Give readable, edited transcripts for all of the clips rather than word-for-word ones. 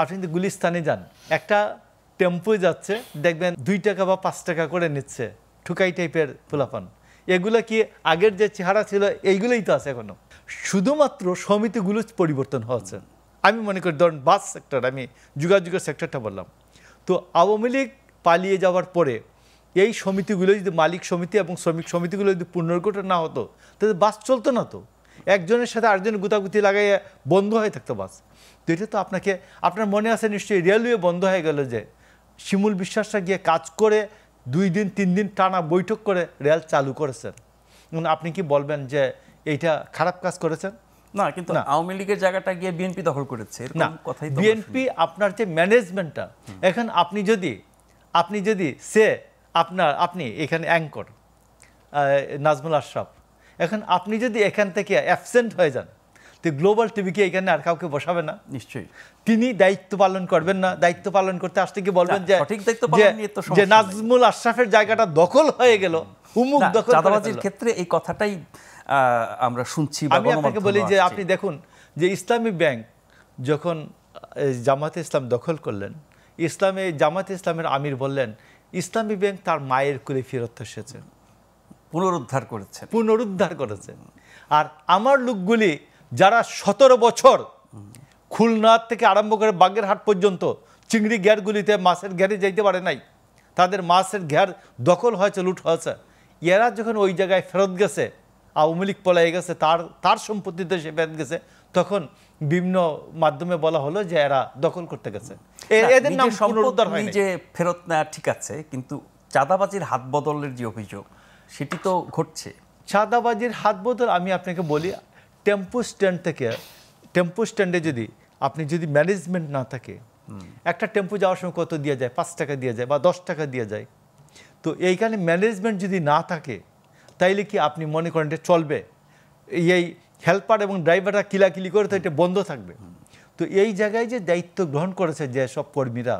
আপনি যদি গুলিস্তানে যান, একটা টেম্পো যাচ্ছে, দেখবেন 2 টাকা বা 5 টাকা করে নিচ্ছে, ঠুকাই টাইপের পোলাপান। এগুলো কি আগের যে চেহারা ছিল এইগুলোই তো আছে এখনো, শুধুমাত্র সমিতিগুলো পরিবর্তন হচ্ছে। আমি মনে করি ধরুন বাস সেক্টর, আমি যোগাযোগের সেক্টরটা বললাম, তো আওয়ামী লীগ পালিয়ে যাওয়ার পরে এই সমিতিগুলো যদি মালিক সমিতি এবং শ্রমিক সমিতিগুলো যদি পুনর্গঠন না হতো তাহলে বাস চলতো না। তো একজনের সাথে আরেকজন গুতাগুতি লাগাইয়া বন্ধ হয়ে থাকতো বাস। তো এটা তো আপনার মনে আছে নিশ্চয়ই, রেলওয়ে বন্ধ হয়ে গেল যে শিমুল বিশ্বাসরা গিয়ে কাজ করে 2 দিন 3 দিন টানা বৈঠক করে রেল চালু করেছেন। আপনি কি বলবেন যে এইটা খারাপ কাজ করেছেন? না, কিন্তু আওয়ামী লীগের জায়গাটা গিয়ে বিএনপি দখল করেছে, না, বিএনপি আপনার যে ম্যানেজমেন্টটা, এখন আপনি যদি আপনি এখানে অ্যাঙ্কর নাজমুল আশরাফ, এখন আপনি যদি এখান থেকে অ্যাবসেন্ট হয়ে যান, তো গ্লোবাল টিভিকে এখানে আর কাউকে বসাবে না নিশ্চয়ই। তিনি দায়িত্ব পালন করবেন না, দায়িত্ব পালন করতে আসতে কি বলবেন যে নাজমুল আশরাফের জায়গাটা দখল হয়ে গেল, উমুক দখল। চাঁদাবাজির ক্ষেত্রে এই কথাটাই আমরা শুনছি। আমি আপনাকে বলি যে আপনি দেখুন যে ইসলামী ব্যাংক যখন জামাতে ইসলাম দখল করলেন, জামাতে ইসলামের আমির বললেন ইসলামী ব্যাংক তার মায়ের কোলে ফেরত এসেছে, পুনরুদ্ধার করেছে। আর আমার লোকগুলি যারা 17 বছর খুলনা থেকে আরম্ভ করে বাগেরহাট পর্যন্ত চিংড়ি ঘেরগুলিতে মাছের ঘেরে যাইতে পারে নাই, তাদের মাছের ঘের দখল হয়েছে, লুট হয়েছে, এরা যখন ওই জায়গায় ফেরত গেছে, আওয়ামী লীগ পলাই গেছে, তার সম্পত্তিতে সে ফেরত গেছে, তখন বিভিন্ন মাধ্যমে বলা হলো যে এরা দখল করতে গেছে। এদের নাম পুনরুদ্ধার হয়নি। যে ফেরত নেওয়া ঠিক আছে, কিন্তু চাঁদাবাজির হাত বদলের যে অভিযোগ সেটি তো ঘটছে। চাঁদাবাজির হাত বদল আমি আপনাকে বলি, টেম্পো স্ট্যান্ডে যদি ম্যানেজমেন্ট না থাকে, একটা টেম্পো যাওয়ার সময় কত দিয়ে যায়, 5 টাকা দিয়ে যায় বা 10 টাকা দিয়ে যায়। তো এইখানে ম্যানেজমেন্ট যদি না থাকে তাইলে কি আপনি মনে করেন এটা চলবে? এই হেল্পার এবং ড্রাইভাররা কিলাকিলি করে তো এটা বন্ধ থাকবে। তো এই জায়গায় যে দায়িত্ব গ্রহণ করেছে যে সব কর্মীরা,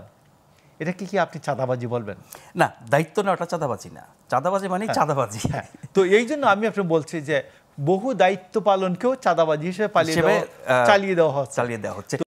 এটা কি আপনি চাঁদাবাজি বলবেন? না, দায়িত্ব না, ওটা চাঁদাবাজি না। চাঁদাবাজি মানে চাঁদাবাজি। তো এই জন্য আমি আপনাকে বলছি যে বহু দায়িত্ব পালনকেও চাঁদাবাজি হিসেবে চালিয়ে দেওয়া হচ্ছে।